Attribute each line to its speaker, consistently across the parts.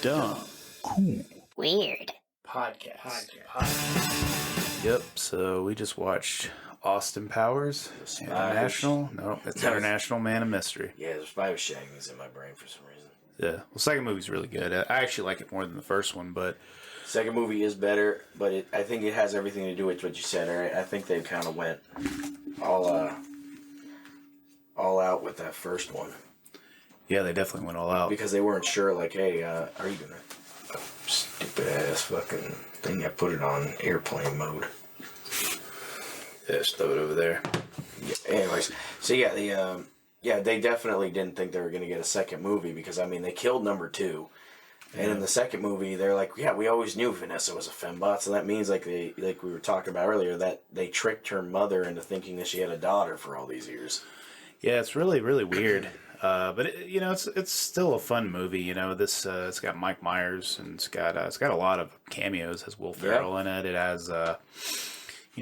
Speaker 1: Dumb, cool
Speaker 2: Weird.
Speaker 1: podcast. Yep. So we just watched Austin Powers International. No, it's International Man of Mystery.
Speaker 3: Yeah, the spy was shagging in my brain for some reason.
Speaker 1: Yeah. Well, second movie's really good. I actually like it more than the first one, but
Speaker 3: Second movie is better, but I think it has everything to do with what you said. Right? I think they kind of went all out with that first one.
Speaker 1: yeah, they definitely went all out.
Speaker 3: Because they weren't sure, like, hey, are you gonna stupid ass fucking thing? I put it on airplane mode.
Speaker 1: Yeah, just throw it over there.
Speaker 3: Yeah, anyways, so yeah, they definitely didn't think they were gonna get a second movie because I mean they killed number 2, and in the second movie they're like, yeah, we always knew Vanessa was a fembot, so that means like we were talking about earlier that they tricked her mother into thinking that she had a daughter for all these years.
Speaker 1: Yeah, it's really, really weird. But it's still a fun movie. You know, this it's got Mike Myers and it's got a lot of cameos. It has Will Ferrell in it. It has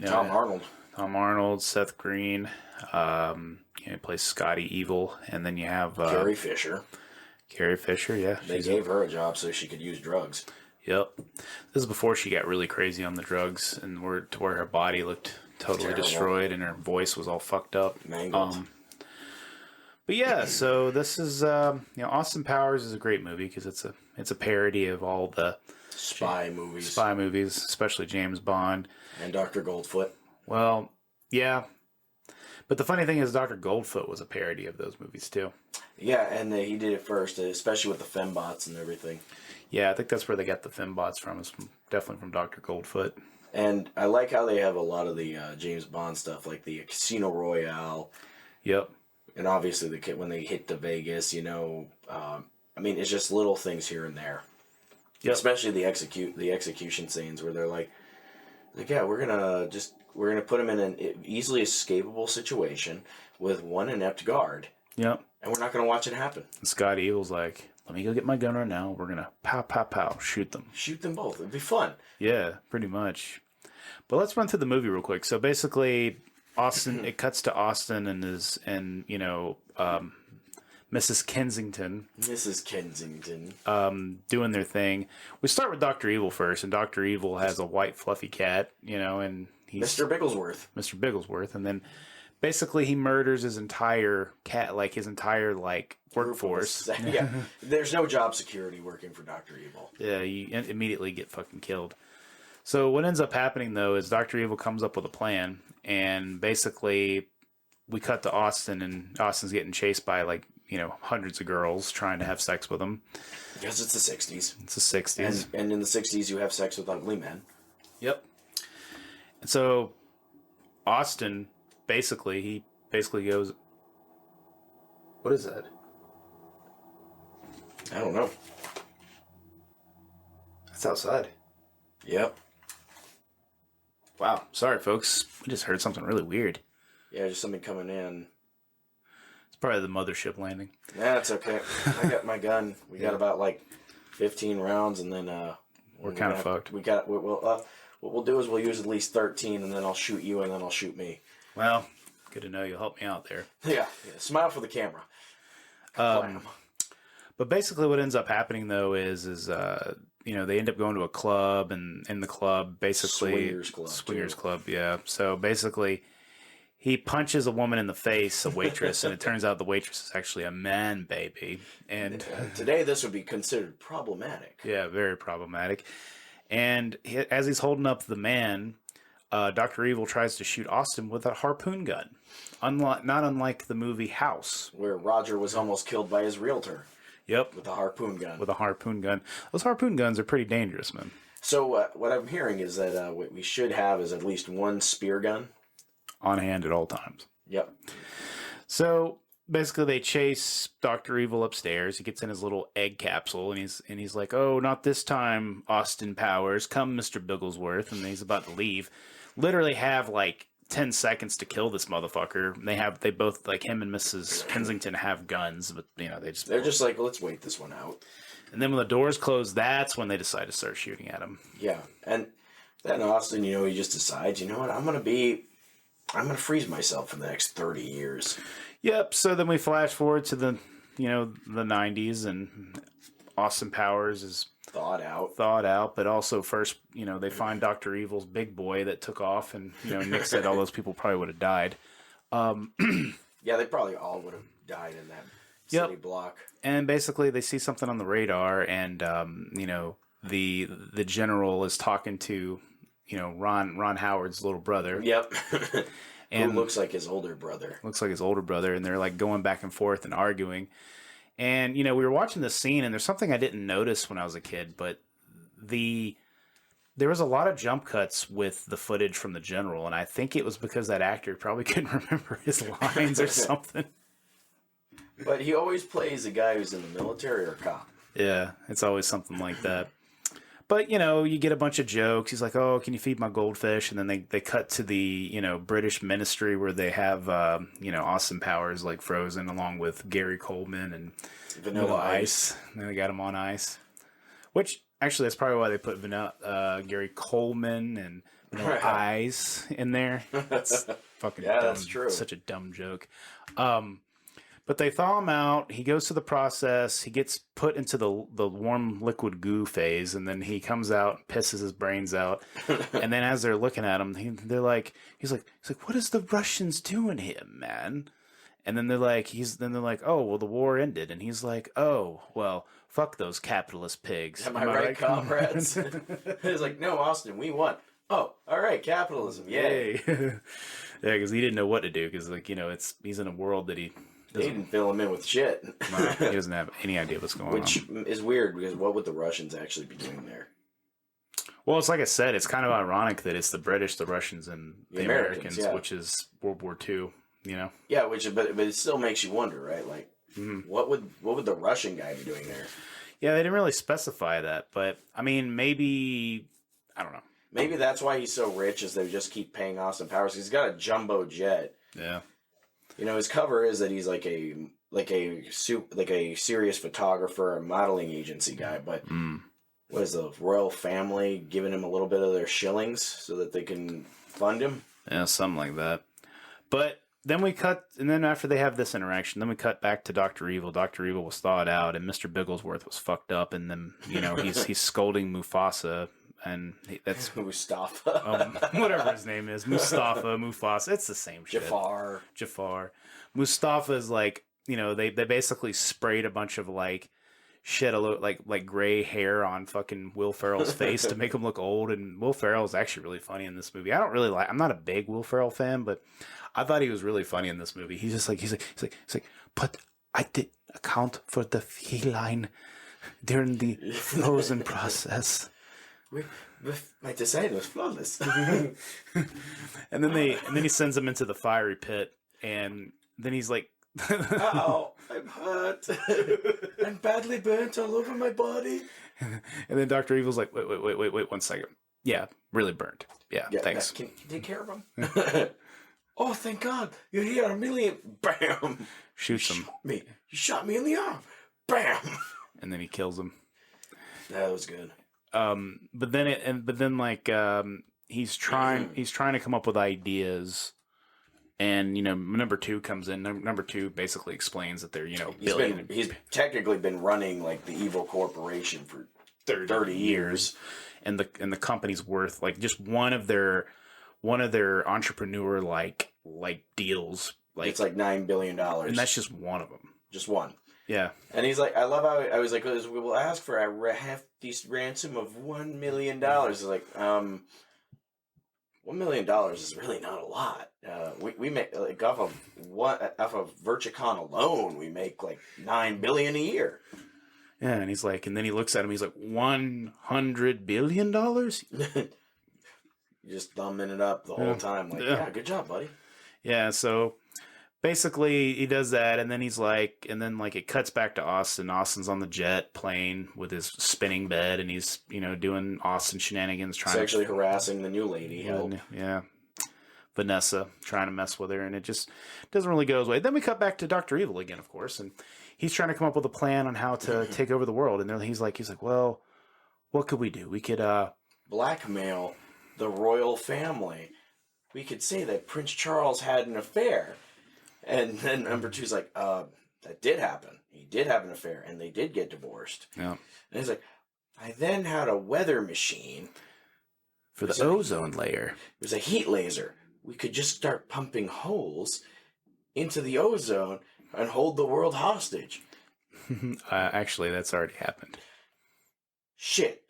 Speaker 3: Tom
Speaker 1: Arnold, Seth Green. He plays Scotty Evil, and then you have
Speaker 3: Carrie Fisher.
Speaker 1: Yeah,
Speaker 3: They gave her a job so she could use drugs.
Speaker 1: Yep. This is before she got really crazy on the drugs, and where her body looked totally destroyed, and her voice was all fucked up.
Speaker 3: Mangled.
Speaker 1: But yeah, so this is Austin Powers is a great movie because it's a parody of all the
Speaker 3: Spy movies,
Speaker 1: especially James Bond
Speaker 3: and Dr. Goldfoot.
Speaker 1: Well, yeah, but the funny thing is, Dr. Goldfoot was a parody of those movies too.
Speaker 3: Yeah, and he did it first, especially with the fembots and everything.
Speaker 1: Yeah, I think that's where they got the fembots from. It's definitely from Dr. Goldfoot.
Speaker 3: And I like how they have a lot of the James Bond stuff, like the Casino Royale.
Speaker 1: Yep.
Speaker 3: And obviously, when they hit the Vegas, I mean, it's just little things here and there. Yep. Especially the execution scenes where they're like, yeah, we're gonna put him in an easily escapable situation with one inept guard.
Speaker 1: Yep.
Speaker 3: And we're not gonna watch it happen.
Speaker 1: And Scott Evil's like, let me go get my gun right now. We're gonna pow, pow, pow, shoot them.
Speaker 3: Shoot them both. It'd be fun.
Speaker 1: Yeah, pretty much. But let's run through the movie real quick. So basically, Austin. It cuts to Austin and Mrs. Kensington.
Speaker 3: Mrs. Kensington.
Speaker 1: Doing their thing. We start with Dr. Evil first, and Dr. Evil has a white fluffy cat, and he's
Speaker 3: Mr. Bigglesworth.
Speaker 1: Mr. Bigglesworth, and then basically he murders his entire workforce.
Speaker 3: Yeah, there's no job security working for Dr. Evil.
Speaker 1: Yeah, you immediately get fucking killed. So what ends up happening, though, is Dr. Evil comes up with a plan, and basically we cut to Austin, and Austin's getting chased by, hundreds of girls trying to have sex with him.
Speaker 3: Because it's the 60s.
Speaker 1: It's the 60s.
Speaker 3: And in the 60s, you have sex with ugly men.
Speaker 1: Yep. And so Austin, he goes, what is that?
Speaker 3: I don't know.
Speaker 1: It's outside.
Speaker 3: Yep.
Speaker 1: Wow. Sorry, folks. We just heard something really weird.
Speaker 3: Yeah, just something coming in.
Speaker 1: It's probably the mothership landing.
Speaker 3: That's okay. I got my gun. We got about 15 rounds, and then
Speaker 1: we're kind of fucked.
Speaker 3: What we'll do is we'll use at least 13, and then I'll shoot you, and then I'll shoot me.
Speaker 1: Well, good to know you'll help me out there.
Speaker 3: Yeah. Smile for the camera.
Speaker 1: But basically, what ends up happening though is they end up going to a club, and in the club, basically swingers club. Yeah. So basically, he punches a woman in the face, a waitress, and it turns out the waitress is actually a man baby. And
Speaker 3: today, this would be considered problematic.
Speaker 1: Yeah, very problematic. And as he's holding up the man, Dr. Evil tries to shoot Austin with a harpoon gun, not unlike the movie House,
Speaker 3: where Roger was almost killed by his realtor.
Speaker 1: Yep.
Speaker 3: With a harpoon gun.
Speaker 1: Those harpoon guns are pretty dangerous, man.
Speaker 3: So what I'm hearing is that what we should have is at least one spear gun.
Speaker 1: On hand at all times.
Speaker 3: Yep.
Speaker 1: So basically they chase Dr. Evil upstairs. He gets in his little egg capsule and he's like, oh, not this time, Austin Powers. Come, Mr. Bigglesworth. And he's about to leave. Literally have 10 seconds to kill this motherfucker. They both him and Mrs. Kensington have guns, but they're just
Speaker 3: like, let's wait this one out.
Speaker 1: And then when the doors close, that's when they decide to start shooting at him.
Speaker 3: Yeah, and then Austin, he just decides, you know what, I'm gonna freeze myself for the next 30 years.
Speaker 1: Yep. So then we flash forward to the 90s, and Austin Powers is
Speaker 3: thawed out,
Speaker 1: but also first, they find Dr. Evil's big boy that took off, and, Nick said all those people probably would have died.
Speaker 3: Yeah, they probably all would have died in that city block.
Speaker 1: And basically they see something on the radar, and, the general is talking to, Ron Howard's little brother.
Speaker 3: Yep.
Speaker 1: And
Speaker 3: who looks like his older brother.
Speaker 1: And they're like going back and forth and arguing. And, we were watching this scene, and there's something I didn't notice when I was a kid, but there was a lot of jump cuts with the footage from the general, and I think it was because that actor probably couldn't remember his lines or something.
Speaker 3: But he always plays a guy who's in the military or a cop.
Speaker 1: Yeah, it's always something like that. But, you get a bunch of jokes. He's like, oh, can you feed my goldfish? And then they cut to the, British ministry where they have, Austin Powers, like, frozen along with Gary Coleman and
Speaker 3: Vanilla Ice.
Speaker 1: And then they got him on ice. Which, actually, that's probably why they put Gary Coleman and Vanilla Ice in there. That's fucking dumb.
Speaker 3: That's true.
Speaker 1: Such a dumb joke. But they thaw him out. He goes through the process. He gets put into the warm liquid goo phase, and then he comes out, pisses his brains out. And then as they're looking at him, he's like, what is the Russians doing here, man? And then they're like, oh, well, the war ended. And he's like, oh, well, fuck those capitalist pigs.
Speaker 3: Am I right, comrades? He's like, no, Austin, we won. Oh, all right, capitalism, yay.
Speaker 1: Yeah, because he didn't know what to do, because he's in a world that
Speaker 3: they didn't fill him in with shit.
Speaker 1: He doesn't have any idea what's going on.
Speaker 3: Which is weird, because what would the Russians actually be doing there?
Speaker 1: Well, it's like I said, it's kind of ironic that it's the British, the Russians, and the Americans,
Speaker 3: yeah.
Speaker 1: which is World War II,
Speaker 3: Yeah, but it still makes you wonder, right? Like, what would the Russian guy be doing there?
Speaker 1: Yeah, they didn't really specify that, but, I mean, maybe, I don't know.
Speaker 3: Maybe that's why he's so rich, is they just keep paying Austin Powers. He's got a jumbo jet.
Speaker 1: Yeah.
Speaker 3: His cover is that he's like a serious photographer, a modeling agency guy. But what is the royal family giving him a little bit of their shillings so that they can fund him?
Speaker 1: Yeah, something like that. But then we cut, and then after they have this interaction, then we cut back to Dr. Evil. Dr. Evil was thawed out, and Mr. Bigglesworth was fucked up, and then he's scolding Mufasa. And that's
Speaker 3: Mustafa.
Speaker 1: Whatever his name is. Mustafa, Mufasa. It's the same shit. Jafar. Mustafa is like, they basically sprayed a bunch of like gray hair on fucking Will Ferrell's face to make him look old. And Will Ferrell is actually really funny in this movie. I'm not a big Will Ferrell fan, but I thought he was really funny in this movie. He's like, but I did account for the feline during the frozen process.
Speaker 3: My design was flawless.
Speaker 1: and then he sends him into the fiery pit, and then he's like,
Speaker 3: "Ow, I'm hurt. I'm badly burnt all over my body."
Speaker 1: And then Dr. Evil's like, "Wait, 1 second. Yeah, really burnt. Yeah, thanks.
Speaker 3: Can you take care of him?" Oh, thank God! You hear a million. Bam!
Speaker 1: Shoots him.
Speaker 3: You shot me in the arm. Bam!
Speaker 1: And then he kills him.
Speaker 3: That was good.
Speaker 1: But then he's trying to come up with ideas, and number 2 comes in. Number 2 basically explains that they're
Speaker 3: he's technically been running like the evil corporation for 30 years,
Speaker 1: and the company's worth like just one of their entrepreneur like deals, like
Speaker 3: it's like $9 billion,
Speaker 1: and that's just one of them.
Speaker 3: Just one.
Speaker 1: Yeah.
Speaker 3: And he's like, I love how I was like, we will ask for a hefty ransom of $1 million. It's like, $1 million is really not a lot. We make like off of Verchicon alone, we make like $9 billion a year.
Speaker 1: Yeah, and he's like, and then he looks at him, he's like, $100 billion?
Speaker 3: You're just thumbing it up the whole time. Like, yeah, good job, buddy.
Speaker 1: Yeah, so basically, he does that, and then he's like, and then like it cuts back to Austin. Austin's on the jet plane with his spinning bed, and he's doing Austin shenanigans,
Speaker 3: sexually harassing the new lady.
Speaker 1: Yeah, Vanessa, trying to mess with her, and it just doesn't really go his way. Then we cut back to Dr. Evil again, of course, and he's trying to come up with a plan on how to take over the world. And then he's like, well, what could we do? We could
Speaker 3: blackmail the royal family. We could say that Prince Charles had an affair. And then number 2's like, that did happen. he did have an affair, and they did get divorced.
Speaker 1: Yeah.
Speaker 3: And he's like, I then had a weather machine.
Speaker 1: For the ozone layer.
Speaker 3: It was a heat laser. We could just start pumping holes into the ozone and hold the world hostage.
Speaker 1: Actually, that's already happened.
Speaker 3: Shit.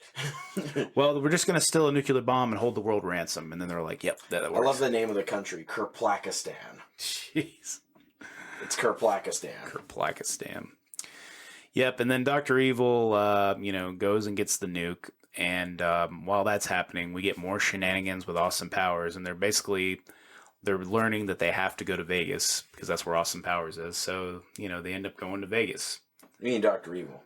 Speaker 1: Well, we're just going to steal a nuclear bomb and hold the world ransom. And then they're like, yep, that works.
Speaker 3: I love the name of the country, Kerplakistan.
Speaker 1: Jeez.
Speaker 3: It's Kerplakistan.
Speaker 1: Kerplakistan. Yep, and then Dr. Evil, goes and gets the nuke. And while that's happening, we get more shenanigans with Austin Powers. And they're learning that they have to go to Vegas because that's where Austin Powers is. So, they end up going to Vegas.
Speaker 3: Me and Dr. Evil.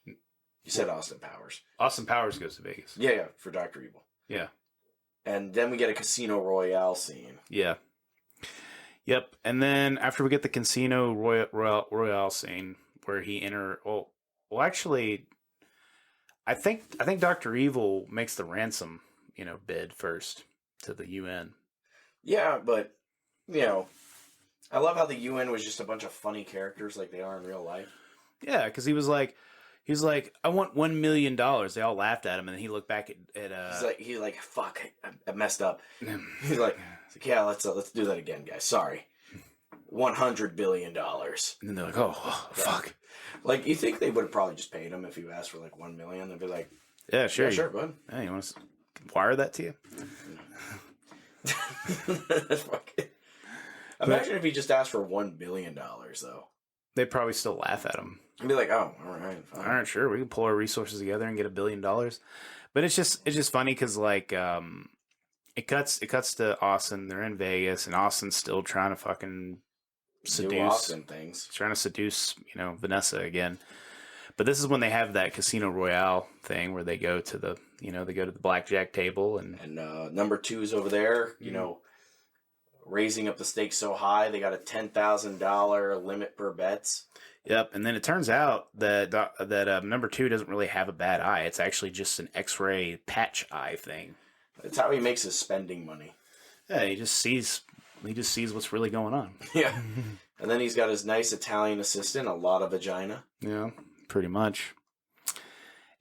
Speaker 3: You said Austin Powers.
Speaker 1: Austin Powers goes to Vegas.
Speaker 3: Yeah, for Dr. Evil.
Speaker 1: Yeah.
Speaker 3: And then we get a Casino Royale scene.
Speaker 1: Yeah. Yep. And then after we get the Casino Royale scene where he actually, I think Dr. Evil makes the ransom, bid first to the UN.
Speaker 3: Yeah, but, I love how the UN was just a bunch of funny characters like they are in real life.
Speaker 1: Yeah, because he's like, I want $1 million. They all laughed at him, and then he looked back at
Speaker 3: he's like, fuck, I messed up. He's like, yeah, let's do that again, guys. Sorry, $100 billion. And
Speaker 1: then they're like, oh fuck.
Speaker 3: Like, you think they would have probably just paid him if you asked for like $1 million? They'd be like,
Speaker 1: yeah, sure,
Speaker 3: yeah, sure, bud.
Speaker 1: Hey, you want to wire that to you?
Speaker 3: Imagine if he just asked for $1 billion, though.
Speaker 1: They'd probably still laugh at him.
Speaker 3: I'd be like, oh, all right, fine.
Speaker 1: All right, sure, we can pull our resources together and get $1 billion. But it's just funny because like it cuts to Austin. They're in Vegas, and Austin's still trying to fucking seduce
Speaker 3: Austin things.
Speaker 1: Trying to seduce Vanessa again. But this is when they have that Casino Royale thing where they go to the blackjack table and
Speaker 3: number two's over there. Raising up the stakes so high, they got a $10,000 limit per bets.
Speaker 1: Yep, and then it turns out that number two doesn't really have a bad eye. It's actually just an X-ray patch eye thing.
Speaker 3: That's how he makes his spending money.
Speaker 1: Yeah, he just sees what's really going on.
Speaker 3: Yeah, and then he's got his nice Italian assistant, Alotta Vagina.
Speaker 1: Yeah, pretty much.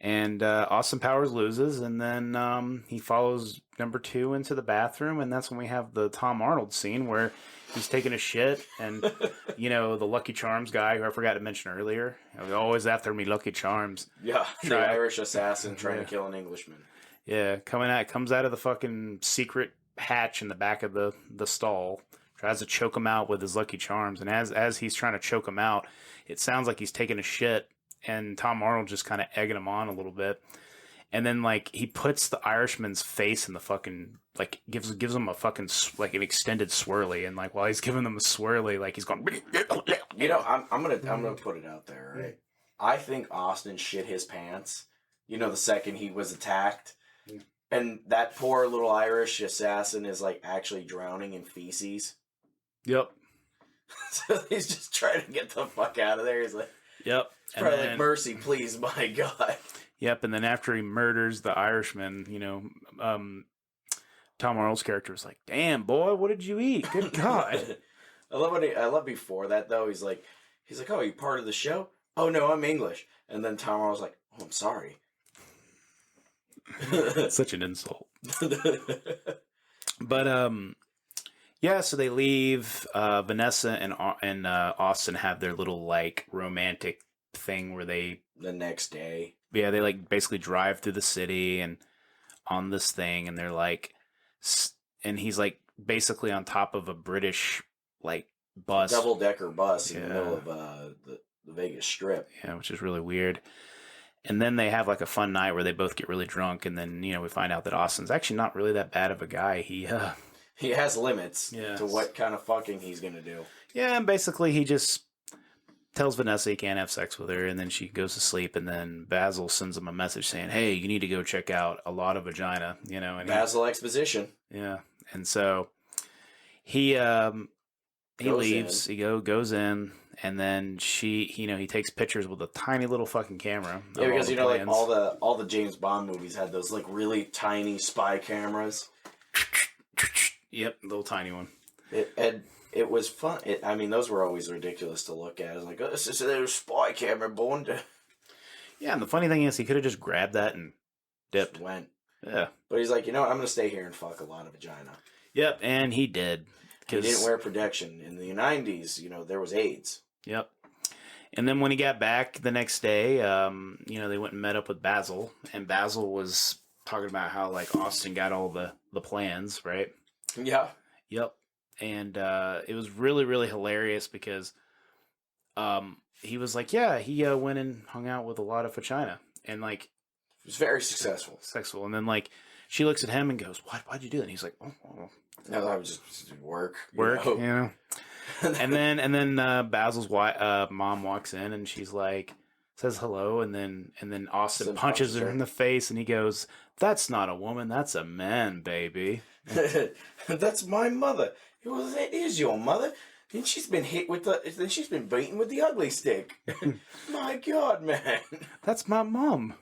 Speaker 1: And Austin Powers loses, and then he follows number two into the bathroom, and that's when we have the Tom Arnold scene where he's taking a shit, and the Lucky Charms guy, who I forgot to mention earlier, always after me, Lucky Charms.
Speaker 3: Yeah, the Irish assassin trying to kill an Englishman.
Speaker 1: Yeah, comes out of the fucking secret hatch in the back of the stall, tries to choke him out with his Lucky Charms, and as he's trying to choke him out, it sounds like he's taking a shit. And Tom Arnold just kind of egging him on a little bit. And then, like, he puts the Irishman's face in the fucking, like, gives him a fucking, like, an extended swirly. And, like, while he's giving them a swirly, like, he's going...
Speaker 3: I'm gonna put it out there, right? I think Austin shit his pants, the second he was attacked. And that poor little Irish assassin is, like, actually drowning in feces.
Speaker 1: Yep.
Speaker 3: So he's just trying to get the fuck out of there. He's like...
Speaker 1: Yep.
Speaker 3: It's probably like, mercy, please, my God.
Speaker 1: Yep, and then after he murders the Irishman, Tom Arnold's character is like, damn, boy, what did you eat? Good God.
Speaker 3: I love before that, though. He's like, oh, you part of the show? Oh, no, I'm English. And then Tom Arnold's like, oh, I'm sorry.
Speaker 1: Such an insult. But, yeah, so they leave. Vanessa and Austin have their little, like, romantic thing where they...
Speaker 3: The next day.
Speaker 1: Yeah, they, like, basically drive through the city and on this thing, and they're, like... And he's, like, basically on top of a British, like, bus.
Speaker 3: Double-decker bus in the middle of the Vegas Strip.
Speaker 1: Yeah, which is really weird. And then they have, like, a fun night where they both get really drunk, and then, we find out that Austin's actually not really that bad of a guy. He
Speaker 3: has limits to what kind of fucking he's going to do.
Speaker 1: Yeah, and basically he just tells Vanessa he can't have sex with her, and then she goes to sleep, and then Basil sends him a message saying, hey, you need to go check out Alotta Vagina, and
Speaker 3: Basil Exposition.
Speaker 1: Yeah, and so he leaves, he goes in, and then he takes pictures with a tiny little fucking camera.
Speaker 3: Yeah, because, like all the James Bond movies had those, like, really tiny spy cameras.
Speaker 1: Yep, little tiny one.
Speaker 3: And it was fun. I mean, those were always ridiculous to look at. It's like, oh, this is a spy camera, Bond.
Speaker 1: Yeah, and the funny thing is, he could have just grabbed that and dipped.
Speaker 3: Just went.
Speaker 1: Yeah.
Speaker 3: But he's like, you know what? I'm going to stay here and fuck a lot of vagina.
Speaker 1: Yep, and he did.
Speaker 3: He didn't wear protection. In the 90s, there was AIDS.
Speaker 1: Yep. And then when he got back the next day, they went and met up with Basil, and Basil was talking about how like Austin got all the plans, right?
Speaker 3: Yeah.
Speaker 1: Yep. And it was really, really hilarious because he was like, yeah, he went and hung out with Alotta Fagina, and like
Speaker 3: it was very successful.
Speaker 1: And then like she looks at him and goes, why'd you do that? And he's like, oh.
Speaker 3: No, that was just work.
Speaker 1: And then Basil's mom walks in and she's like, says hello, and then Austin punches her in the face, and he goes, "That's not a woman, that's a man, baby."
Speaker 3: That's my mother. Well, that is your mother. And she's been beaten with the ugly stick. My God, man.
Speaker 1: That's my mom.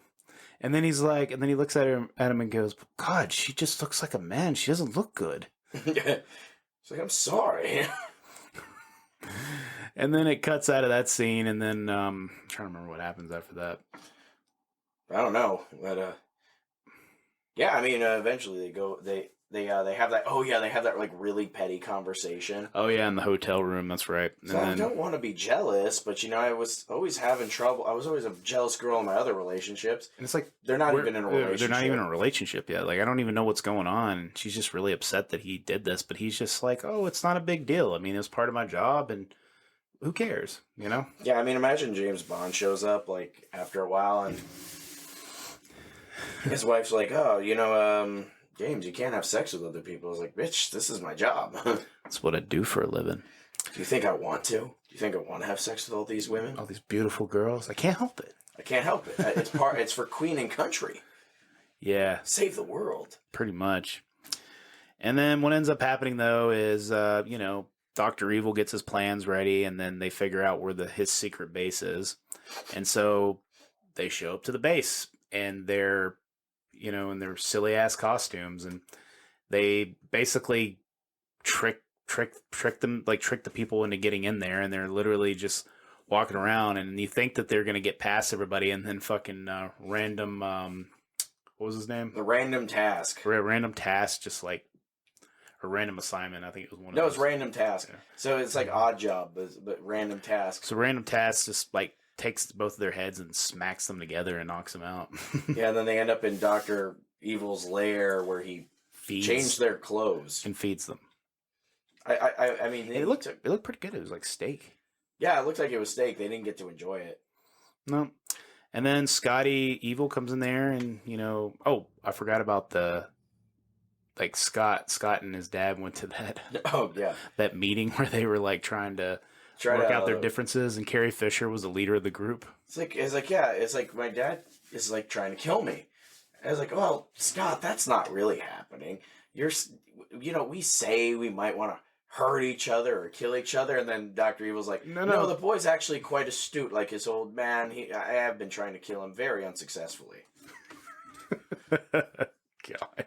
Speaker 1: And then he's like, and then he looks at him and goes, God, she just looks like a man. She doesn't look good.
Speaker 3: It's like, I'm sorry.
Speaker 1: And then it cuts out of that scene, and then I'm trying to remember what happens after that.
Speaker 3: I don't know, but yeah, I mean, eventually they have that. Oh yeah, they have that like really petty conversation.
Speaker 1: Oh yeah, in the hotel room. That's right.
Speaker 3: So I don't want to be jealous, but I was always having trouble. I was always a jealous girl in my other relationships.
Speaker 1: And it's like
Speaker 3: they're not even in a relationship.
Speaker 1: They're not even in a relationship yet. Like I don't even know what's going on. She's just really upset that he did this, but he's just like, oh, it's not a big deal. I mean, it was part of my job, and who cares? You know?
Speaker 3: Yeah, I mean, imagine James Bond shows up like after a while, and his wife's like, oh, James, you can't have sex with other people. I was like, bitch, this is my job.
Speaker 1: That's what I do for a living.
Speaker 3: Do you think I want to? Do you think I want to have sex with all these women?
Speaker 1: All these beautiful girls. I can't help it.
Speaker 3: I can't help it. It's for queen and country.
Speaker 1: Yeah.
Speaker 3: Save the world.
Speaker 1: Pretty much. And then what ends up happening, though, is, Dr. Evil gets his plans ready, and then they figure out where his secret base is. And so they show up to the base, and they're in their silly ass costumes, and they basically trick them, like trick the people into getting in there, and they're literally just walking around, and you think that they're gonna get past everybody, and then fucking random what was his name?
Speaker 3: The Random Task.
Speaker 1: Random Task, just like a random assignment. I think it was one.
Speaker 3: No, it's Random Task.
Speaker 1: Yeah.
Speaker 3: So it's like Odd Job, but Random Task.
Speaker 1: So Random Task just like takes both of their heads and smacks them together and knocks them out.
Speaker 3: Yeah, and then they end up in Dr. Evil's lair where he changed their clothes
Speaker 1: and feeds them.
Speaker 3: I mean,
Speaker 1: it looked pretty good. It was like steak.
Speaker 3: Yeah, it looked like it was steak. They didn't get to enjoy it.
Speaker 1: No. And then Scotty Evil comes in there, and I forgot about Scott and his dad went to that.
Speaker 3: Oh yeah,
Speaker 1: that meeting where they were like trying to work out their differences, and Carrie Fisher was the leader of the group. It's
Speaker 3: like my dad is like trying to kill me. I was like, well, Scott, that's not really happening. We say we might want to hurt each other or kill each other, and then Dr. Evil's like, no, the boy's actually quite astute, like his old man. I have been trying to kill him very unsuccessfully.
Speaker 1: God.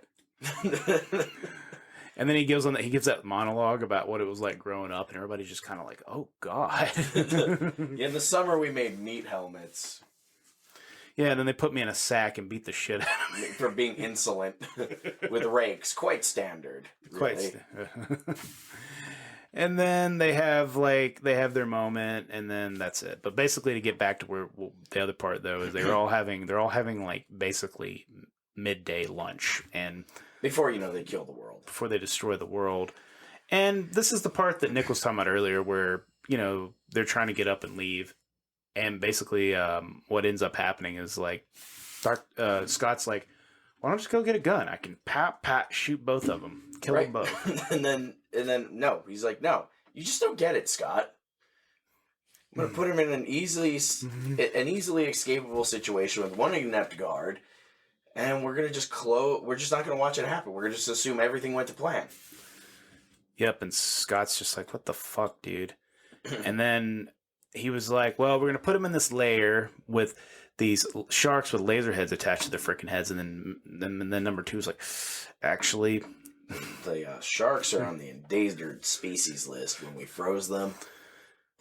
Speaker 1: And then he gives that monologue about what it was like growing up, and everybody's just kind of like, oh, God.
Speaker 3: In the summer, we made meat helmets.
Speaker 1: Yeah, and then they put me in a sack and beat the shit out of me.
Speaker 3: For being insolent with rakes. Quite standard. Really.
Speaker 1: And then they have their moment, and then that's it. But basically, to get back to where the other part, though, is they're all having like basically midday lunch, and
Speaker 3: before they kill the world,
Speaker 1: before they destroy the world. And this is the part that Nick was talking about earlier, where they're trying to get up and leave, and basically what ends up happening is like Scott's like, why don't you just go get a gun? I can shoot both of them, kill them both.
Speaker 3: and then no, he's like, no, you just don't get it, Scott. I'm gonna put him in an easily escapable situation with one inept guard. And we're gonna just we're just not gonna watch it happen. We're gonna just assume everything went to plan.
Speaker 1: Yep, and Scott's just like, what the fuck, dude? And then he was like, well, we're gonna put him in this lair with these sharks with laser heads attached to their freaking heads. And then number two is like, actually,
Speaker 3: The sharks are on the endangered species list when we froze them.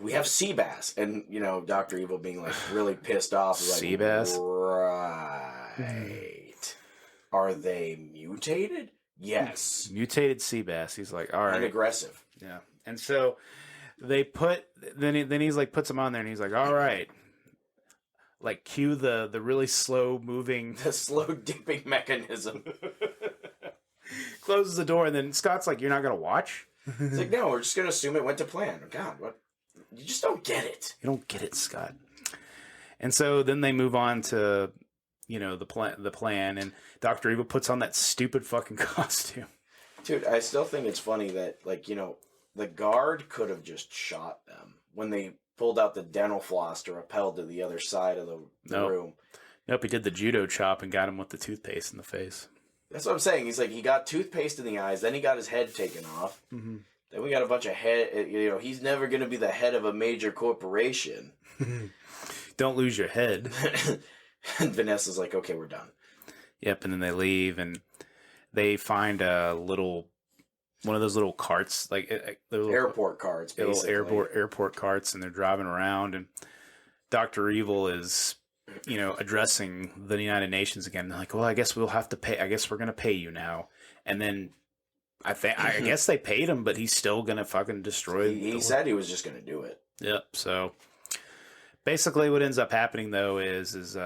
Speaker 3: We have sea bass, and Dr. Evil being like really pissed off. Like,
Speaker 1: sea bass,
Speaker 3: right? Are they mutated? Yes,
Speaker 1: mutated sea bass. He's like, all right,
Speaker 3: and aggressive.
Speaker 1: Yeah, and so they then he's like puts them on there, and he's like, all right, like cue the really slow moving,
Speaker 3: the slow dipping mechanism.
Speaker 1: Closes the door, and then Scott's like, you're not gonna watch?
Speaker 3: It's like, no, we're just gonna assume it went to plan. God, what? You just don't get it.
Speaker 1: You don't get it, Scott. And so then they move on to, the plan, and Dr. Evil puts on that stupid fucking costume.
Speaker 3: Dude, I still think it's funny that, the guard could have just shot them when they pulled out the dental floss to rappel to the other side of the room.
Speaker 1: Nope, he did the judo chop and got him with the toothpaste in the face.
Speaker 3: That's what I'm saying. He's like, he got toothpaste in the eyes, then he got his head taken off. Mm-hmm. Then we got a bunch of head. He's never going to be the head of a major corporation.
Speaker 1: Don't lose your head.
Speaker 3: And Vanessa's like, okay, we're done.
Speaker 1: Yep, and then they leave, and they find one of those little carts, like little
Speaker 3: airport carts, basically.
Speaker 1: Little airport carts, and they're driving around, and Dr. Evil is, addressing the United Nations again. They're like, well, I guess we'll have to pay. I guess we're going to pay you now. And then I guess they paid him, but he's still gonna fucking destroy.
Speaker 3: He said he was just gonna do it.
Speaker 1: Yep. So basically, what ends up happening though is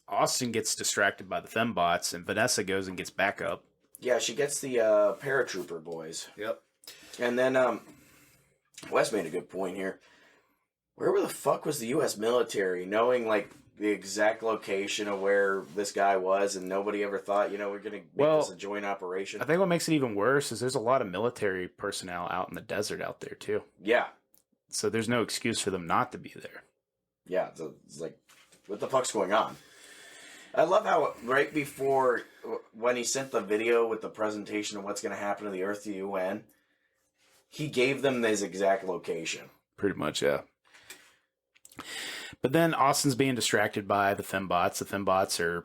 Speaker 1: Austin gets distracted by the fembots, and Vanessa goes and gets backup.
Speaker 3: Yeah, she gets the paratrooper boys.
Speaker 1: Yep.
Speaker 3: And then Wes made a good point here. Where the fuck was the U.S. military, knowing the exact location of where this guy was, and nobody ever thought, we're going to make this a joint operation?
Speaker 1: I think what makes it even worse is there's a lot of military personnel out in the desert out there, too.
Speaker 3: Yeah.
Speaker 1: So there's no excuse for them not to be there.
Speaker 3: Yeah, it's like, what the fuck's going on? I love how right before, when he sent the video with the presentation of what's going to happen to the Earth to the UN, he gave them his exact location.
Speaker 1: Pretty much, yeah. But then Austin's being distracted by the fembots. The fembots are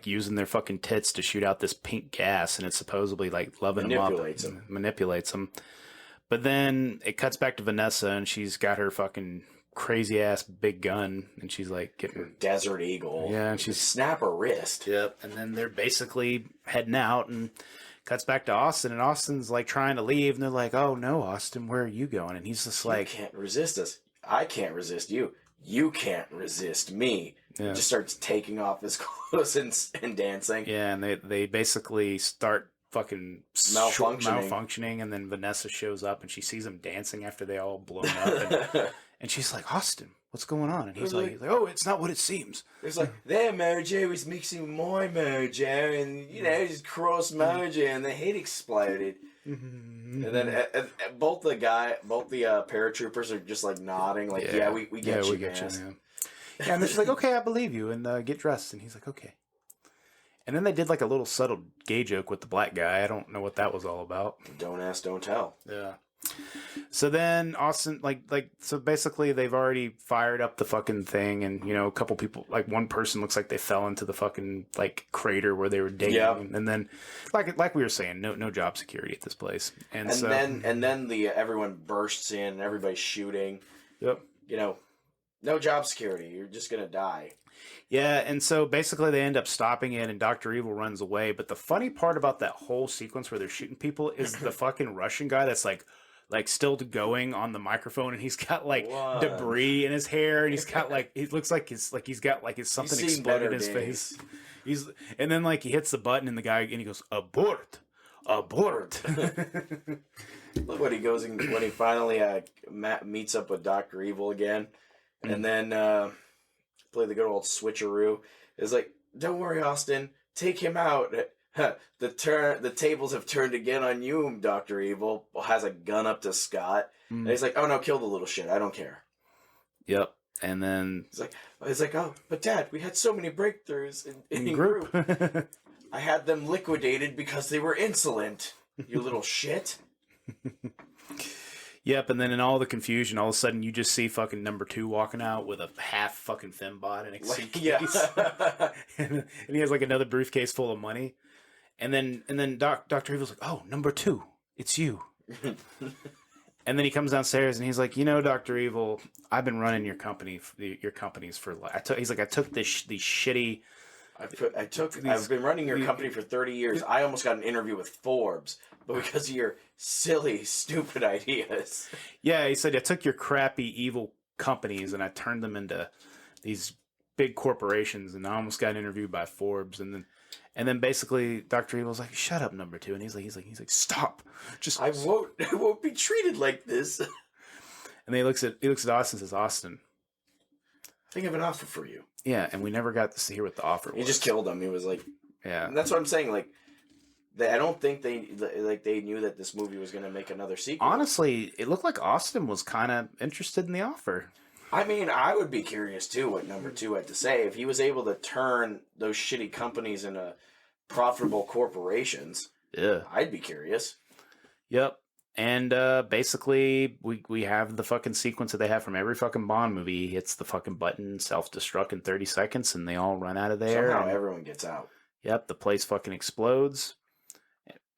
Speaker 1: using their fucking tits to shoot out this pink gas, and it's supposedly loving them up. Manipulates them. But then it cuts back to Vanessa, and she's got her fucking crazy ass big gun, and she's getting
Speaker 3: her Desert Eagle.
Speaker 1: Yeah, and she's
Speaker 3: snap her wrist.
Speaker 1: Yep. And then they're basically heading out, and cuts back to Austin, and Austin's trying to leave, and they're like, "Oh no, Austin, where are you going?" And he's just
Speaker 3: you can't resist us. I can't resist you. You can't resist me. Yeah. He just starts taking off his clothes and dancing.
Speaker 1: Yeah, and they basically start fucking malfunctioning, and then Vanessa shows up, and she sees them dancing after they all blown up, and she's like, "Austin, what's going on?" And he's like, "Oh, it's not what it seems."
Speaker 3: It's their mojo was mixing with my mojo, and just cross mojo, and the head exploded. And then both the paratroopers are just nodding, we get you, man.
Speaker 1: Yeah, and they're just like, "Okay, I believe you," and get dressed. And he's like, "Okay." And then they did a little subtle gay joke with the black guy. I don't know what that was all about.
Speaker 3: Don't ask, don't tell.
Speaker 1: Yeah. So then Austin, so basically they've already fired up the fucking thing, and a couple people, one person looks like they fell into the fucking crater where they were digging, and then like we were saying, no job security at this place, and
Speaker 3: then everyone bursts in, and everybody's shooting.
Speaker 1: Yep.
Speaker 3: No job security. You're just gonna die.
Speaker 1: Yeah, and so basically they end up stopping it, and Dr. Evil runs away. But the funny part about that whole sequence where they're shooting people is the fucking Russian guy that's still going on the microphone, and he's got debris in his hair, and he's got it looks like he's got something exploded in his face. And then he hits the button, and the guy, and he goes, abort.
Speaker 3: Look what he goes when he finally meets up with Dr. Evil again, and then play the good old switcheroo. It's don't worry, Austin, take him out. The tables have turned again on you, Dr. Evil. Has a gun up to Scott. And he's like, "Oh no, kill the little shit. I don't care."
Speaker 1: Yep. And then
Speaker 3: he's like, "Oh, but Dad, we had so many breakthroughs in group. I had them liquidated because they were insolent. You little shit."
Speaker 1: Yep, and then in all the confusion, all of a sudden you just see fucking number 2 walking out with a half fucking fembot and a suitcase. Yeah. And he has another briefcase full of money. And then Dr. Evil's like, "Oh, number 2, it's you." And then he comes downstairs and he's like, Dr. Evil, I've been running your companies for he's like, I took these shitty.
Speaker 3: I've been running your company for 30 years. I almost got an interview with Forbes, but because of your silly, stupid ideas.
Speaker 1: Yeah, he said, I took your crappy, evil companies and I turned them into these big corporations, and I almost got interviewed by Forbes. And then basically Dr. Evil's like, shut up, number 2. And he's like, stop.
Speaker 3: I won't be treated like this.
Speaker 1: And then he looks at Austin and says, Austin,
Speaker 3: I think I have an offer for you.
Speaker 1: Yeah, and we never got to hear what the offer was.
Speaker 3: He just killed him. He was like,
Speaker 1: yeah.
Speaker 3: And that's what I'm saying. Like, I don't think they knew that this movie was going to make another sequel.
Speaker 1: Honestly, it looked like Austin was kind of interested in the offer.
Speaker 3: I mean, I would be curious too what number 2 had to say. If he was able to turn those shitty companies into profitable corporations,
Speaker 1: yeah,
Speaker 3: I'd be curious.
Speaker 1: Yep. And basically, we have the fucking sequence that they have from every fucking Bond movie. He hits the fucking button, self-destruct in 30 seconds, and they all run out of there.
Speaker 3: Somehow everyone gets out.
Speaker 1: Yep, the place fucking explodes,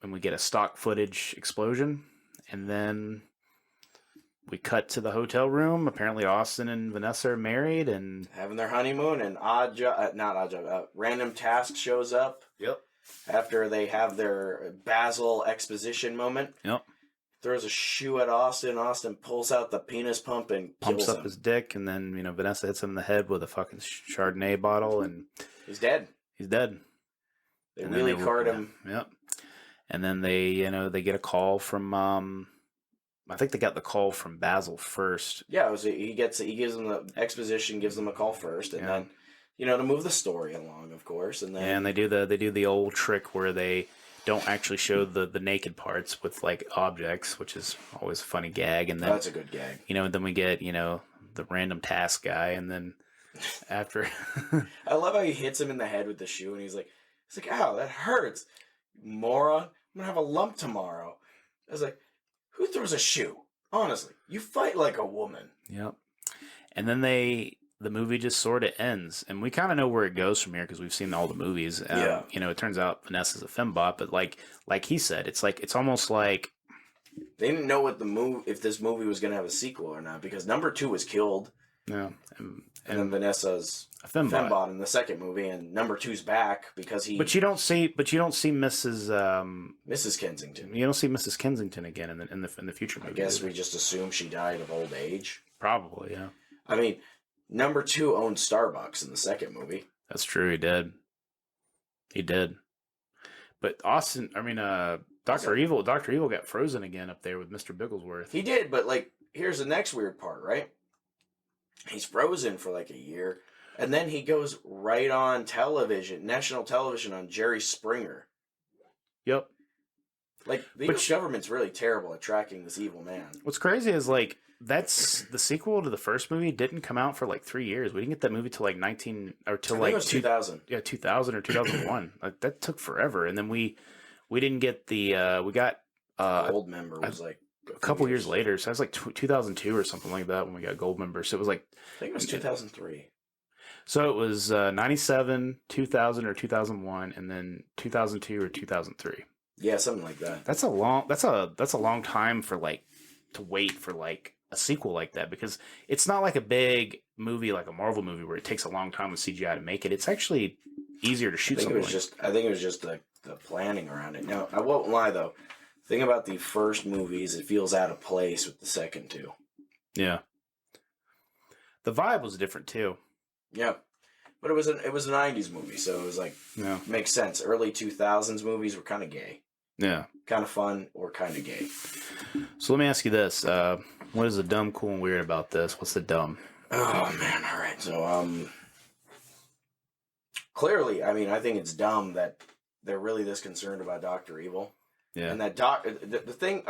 Speaker 1: and we get a stock footage explosion, and then we cut to the hotel room. Apparently, Austin and Vanessa are married and
Speaker 3: having their honeymoon, and Random Task shows up.
Speaker 1: Yep.
Speaker 3: After they have their Basil exposition moment.
Speaker 1: Yep.
Speaker 3: Throws a shoe at Austin. Austin pulls out the penis pump and
Speaker 1: pumps up his dick, and then Vanessa hits him in the head with a fucking Chardonnay bottle, and
Speaker 3: he's dead.
Speaker 1: He's dead.
Speaker 3: They really card him.
Speaker 1: Yep. And then they get a call from I think they got the call from Basil first.
Speaker 3: Yeah, he gives them the exposition, gives them a call first, and then to move the story along, of course, and then
Speaker 1: and they do the old trick where they don't actually show the naked parts with like objects, which is always a funny gag. And then
Speaker 3: that's a good gag.
Speaker 1: Then we get the Random Task guy, and then after
Speaker 3: I love how he hits him in the head with the shoe, and he's like, "Ow, that hurts, moron! I'm gonna have a lump tomorrow." I was like, "Who throws a shoe? Honestly, you fight like a woman."
Speaker 1: Yep. And then the movie just sort of ends, and we kind of know where it goes from here because we've seen all the movies. It turns out Vanessa's a fembot, but like he said, it's almost like
Speaker 3: they didn't know if this movie was going to have a sequel or not, because number 2 was killed.
Speaker 1: Yeah,
Speaker 3: and then Vanessa's
Speaker 1: a fembot
Speaker 3: in the second movie, and number 2's back because he.
Speaker 1: But you don't see Mrs.
Speaker 3: Kensington.
Speaker 1: You don't see Mrs. Kensington again in the future movie.
Speaker 3: I guess we just assume she died of old age.
Speaker 1: Probably, yeah.
Speaker 3: I mean, number 2 owned Starbucks in the second movie.
Speaker 1: That's true. He did. But Dr. Evil got frozen again up there with Mr. Bigglesworth.
Speaker 3: He did, but here's the next weird part, right? He's frozen for a year, and then he goes right on television, national television, on Jerry Springer.
Speaker 1: Yep.
Speaker 3: The U.S. government's really terrible at tracking this evil man.
Speaker 1: What's crazy is that's the sequel to the first movie didn't come out for 3 years. We didn't get that movie till 2000. Yeah, 2000 or 2001. That took forever. And then we didn't get we got
Speaker 3: Goldmember was
Speaker 1: a couple years later. So that's 2002 or something like that when we got Goldmember. So it was
Speaker 3: I think it was 2003.
Speaker 1: So it was 97, 2000 or 2001, and then 2002 or 2003.
Speaker 3: Yeah, something like that.
Speaker 1: That's a long time for to wait for a sequel like that, because it's not like a big movie like a Marvel movie where it takes a long time with CGI to make it. It's actually easier to shoot something.
Speaker 3: I think it was just the planning around it. Now, I won't lie though. The thing about the first movies, it feels out of place with the second two.
Speaker 1: Yeah. The vibe was different too.
Speaker 3: Yeah. But it was a 90s movie, so it was makes sense. Early 2000s movies were kind of gay.
Speaker 1: Yeah.
Speaker 3: Kind of fun or kind of gay.
Speaker 1: So let me ask you this. What is the dumb, cool, and weird about this? What's the dumb?
Speaker 3: Oh, man. All right. So, clearly, I think it's dumb that they're really this concerned about Dr. Evil.
Speaker 1: Yeah.
Speaker 3: And that the thing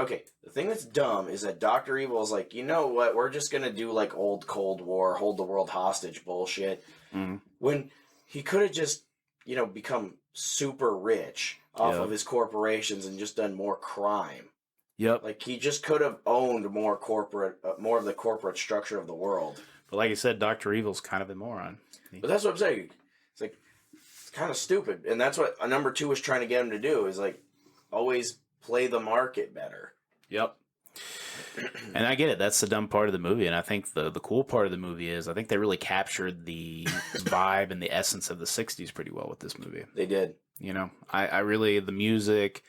Speaker 3: that's dumb is that Dr. Evil is you know what? We're just going to do old Cold War, hold the world hostage bullshit.
Speaker 1: Mm-hmm.
Speaker 3: When he could have just, become super rich off of his corporations and just done more crime.
Speaker 1: Yep.
Speaker 3: He just could have owned more of the corporate structure of the world.
Speaker 1: But like I said, Dr. Evil's kind of a moron.
Speaker 3: But that's what I'm saying. It's It's kind of stupid. And that's what number 2 was trying to get him to do, is like always play the market better.
Speaker 1: Yep. And I get it. That's the dumb part of the movie. And I think the cool part of the movie is I think they really captured the vibe and the essence of the 60s pretty well with this movie.
Speaker 3: They did.
Speaker 1: You know, I really, the music,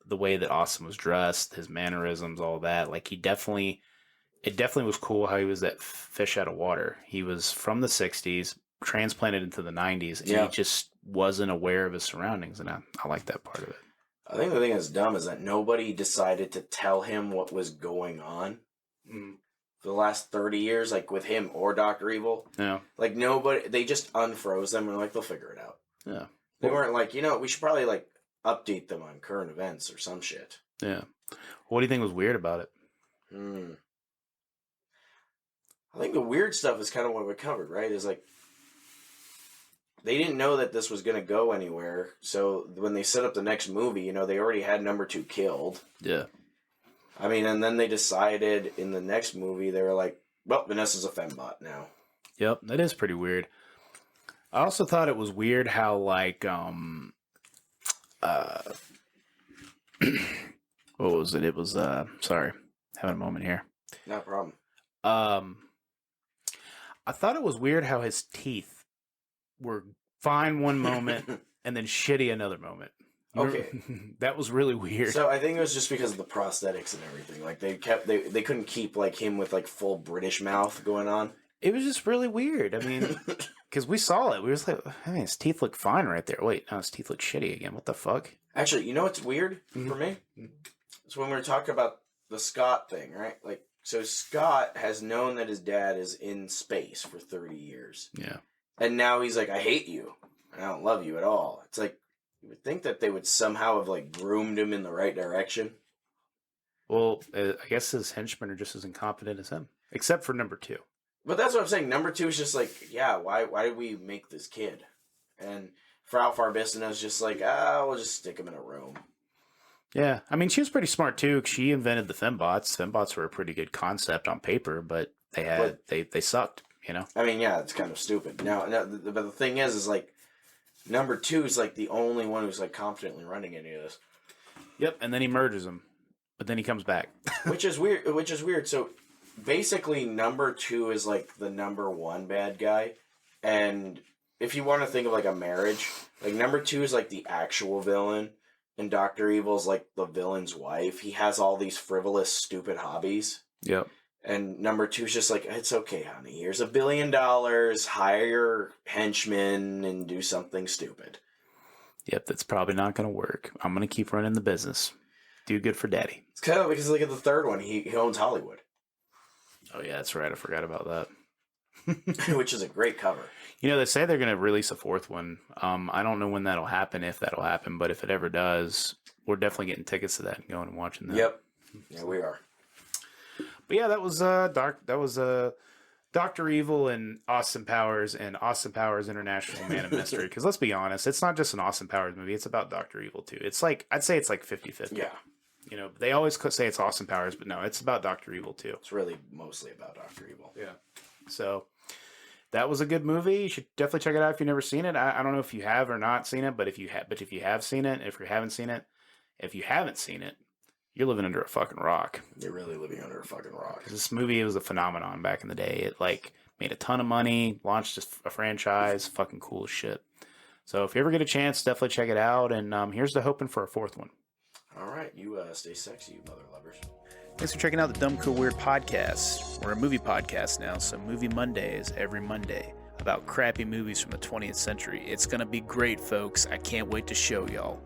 Speaker 1: the way that Austin was dressed, his mannerisms, all that, like it definitely was cool how he was that fish out of water. He was from the 60s, transplanted into the 90s, and he just wasn't aware of his surroundings. And I like that part of it.
Speaker 3: I think the thing that's dumb is that nobody decided to tell him what was going on for the last 30 years, like with him or Dr. Evil.
Speaker 1: Yeah.
Speaker 3: Like nobody, they just unfroze them and like, they'll figure it out.
Speaker 1: Yeah.
Speaker 3: They weren't like, we should probably like update them on current events or some shit.
Speaker 1: Yeah. What do you think was weird about it?
Speaker 3: I think the weird stuff is kind of what we covered, right? Is like, they didn't know that this was going to go anywhere. So when they set up the next movie, they already had number 2 killed.
Speaker 1: Yeah.
Speaker 3: I mean, and then they decided in the next movie, they were like, well, Vanessa's a fembot now.
Speaker 1: Yep, that is pretty weird. I also thought it was weird how, like, what was it? It was, sorry, having a moment here.
Speaker 3: No problem.
Speaker 1: I thought it was weird how his teeth were fine one moment and then shitty another moment.
Speaker 3: Okay.
Speaker 1: That was really weird.
Speaker 3: So I think it was just because of the prosthetics and everything. Like they couldn't keep like him with like full British mouth going on.
Speaker 1: It was just really weird. I mean, because we saw it. We were just like, I mean, his teeth look fine right there. Wait, now his teeth look shitty again. What the fuck?
Speaker 3: Actually, you know what's weird for me? It's when we were talking about the Scott thing, right? Like, so Scott has known that his dad is in space for 30 years.
Speaker 1: Yeah.
Speaker 3: And now he's like, I hate you. I don't love you at all. It's like, you would think that they would somehow have like groomed him in the right direction.
Speaker 1: Well, I guess his henchmen are just as incompetent as him, except for number 2.
Speaker 3: But that's what I'm saying. Number 2 is just like, yeah, why did we make this kid? And Frau Farbissina is just like, we'll just stick him in a room.
Speaker 1: Yeah, I mean, she was pretty smart too. She invented the fembots. Fembots were a pretty good concept on paper, but they sucked.
Speaker 3: I mean, yeah, it's kind of stupid. Now, but the thing is like, number 2 is like the only one who's like confidently running any of this.
Speaker 1: Yep, and then he murders him, but then he comes back,
Speaker 3: which is weird. So basically, number 2 is like the number 1 bad guy, and if you want to think of like a marriage, like number 2 is like the actual villain, and Dr. Evil's like the villain's wife. He has all these frivolous, stupid hobbies.
Speaker 1: Yep.
Speaker 3: And number 2 is just like, it's okay, honey. Here's $1 billion. Hire your henchmen and do something stupid.
Speaker 1: Yep, that's probably not going to work. I'm going to keep running the business. Do good for daddy.
Speaker 3: It's kind of because look at the third one. He owns Hollywood.
Speaker 1: Oh, yeah, that's right. I forgot about that.
Speaker 3: Which is a great cover.
Speaker 1: They say they're going to release a 4th one. I don't know when that'll happen, if that'll happen, but if it ever does, we're definitely getting tickets to that and going and watching that.
Speaker 3: Yep. Yeah, we are.
Speaker 1: But yeah, that was Dr. Evil and Austin Powers International Man of Mystery. Because let's be honest, it's not just an Austin Powers movie. It's about Dr. Evil too. It's like, I'd say it's like 50-50.
Speaker 3: Yeah.
Speaker 1: They always say it's Austin Powers, but no, it's about Dr. Evil too.
Speaker 3: It's really mostly about Dr. Evil.
Speaker 1: Yeah. So that was a good movie. You should definitely check it out if you've never seen it. I don't know if you have or not seen it, but if you have seen it, if you haven't seen it, you're living under a fucking rock.
Speaker 3: You're really living under a fucking rock.
Speaker 1: This movie, it was a phenomenon back in the day. It like made a ton of money, launched a franchise, fucking cool as shit. So if you ever get a chance, definitely check it out. And here's to hoping for a 4th one.
Speaker 3: All right, you stay sexy, you mother lovers.
Speaker 1: Thanks for checking out the Dumb Cool Weird podcast. We're a movie podcast now, so Movie Monday is every Monday about crappy movies from the 20th century. It's gonna be great, folks. I can't wait to show y'all.